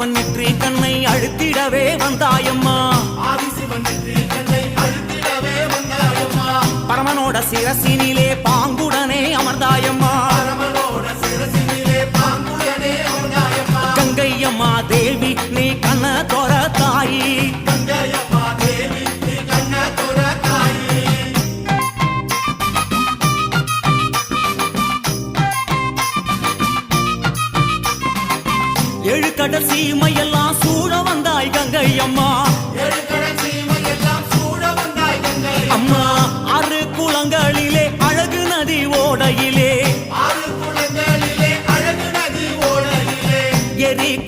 ஆதிசிவன் நெற்றி கண்ணை அழுத்திடவே வந்தாயம்மா பரமனோட சிரசினிலே பாங்குடனே அமர்ந்தாயம்மா கங்கையம்மா தேவி நீ கண்ண தோர தாயி ஏழு கடல் சீமையெல்லாம் சூழ வந்தாய் கங்கையம்மா அம்மா ஆறு குளங்களிலே அழகு நதி ஓடையிலே